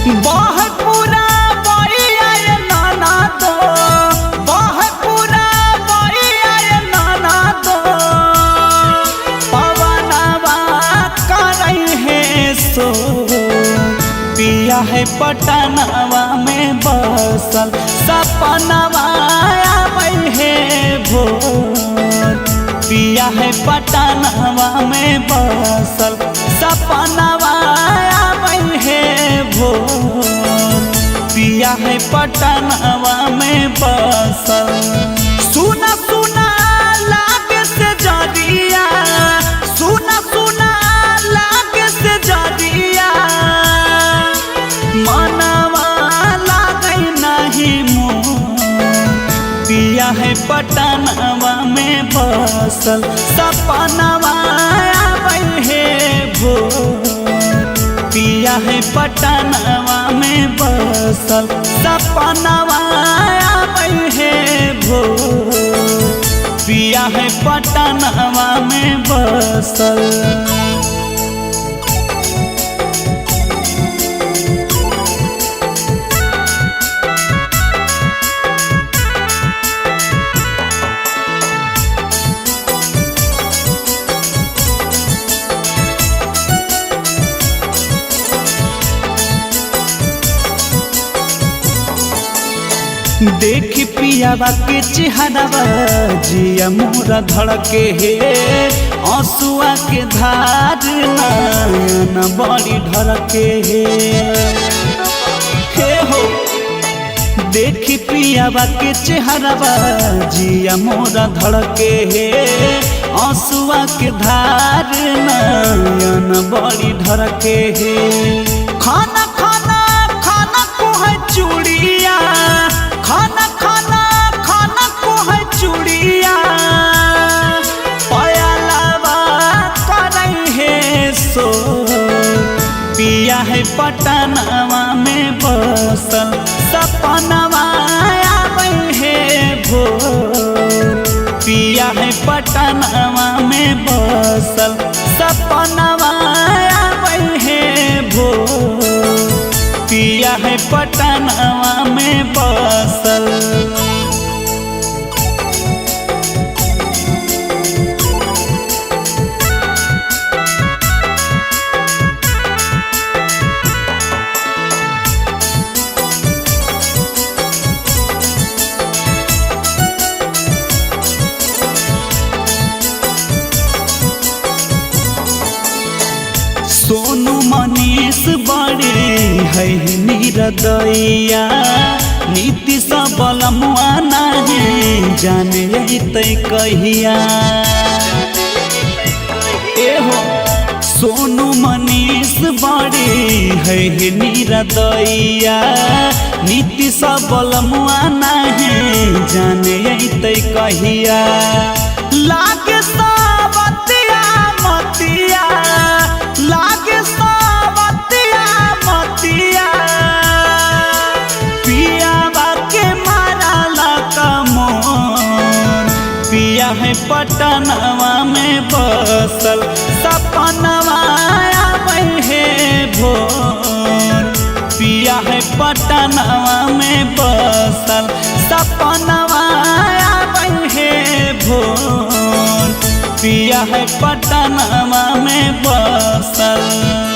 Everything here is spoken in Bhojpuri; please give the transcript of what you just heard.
बहुत पूरा बइया ये नाना दो, बहुत पूरा बइया ये नाना दो, पवनवा करई है सो पिया है पटनवा में बसल, सपनवा आवे है भोर। पिया है पटनवा में बसल, सपनवा आवे है भोर। पिया है पटनवा में बसल। सुना सुना लागे से जरिया, सुना सुना लागे से जरिया, मनवा लागे नहीं मोर। पिया है पटनवा में बसल, सपनवा आवे है भोर। पिया है पटनवा में बसल, सपनवा आवे है भोर। पिया है पटनवा में बसल। देखी पियावा के चेहरावा जिया मोरा धड़के हे, आंसुआ के धार नयन बड़ी ढरके हे हो। देखी पियावा के चेहरावा जिया मोरा धड़के हे, आंसुआ के धार नयन बड़ी ढरके हे। खाना खाना खाना को है चूड़िया, खाना खाना खाना को है चूड़िया, पयलवा करई है सो। पिया है पटनवा में बसल, सपनवा आवे है भोर। पिया है पटनवा में बसल, सपनवा आवे है भोर। पिया है पटनवा में बसल। सोनू मनीष बड़ी है निरदैया, नीति सबलमुआ नहीं जाने तै कहिया। एहो सोनू मनीष बड़ी है निरदैया, नीति सबलमुआ नहीं जाने तै कहिया। लागे सावतिया मतिया, लागे सावतिया मतिया, पियावा के मारला कमोर। पिया है पटनवा में बसल, सपनवा आवे है भोर। पिया है पटनवा में बसल, सपनवा आवे है भोर। पिया है पटनवा में बसल।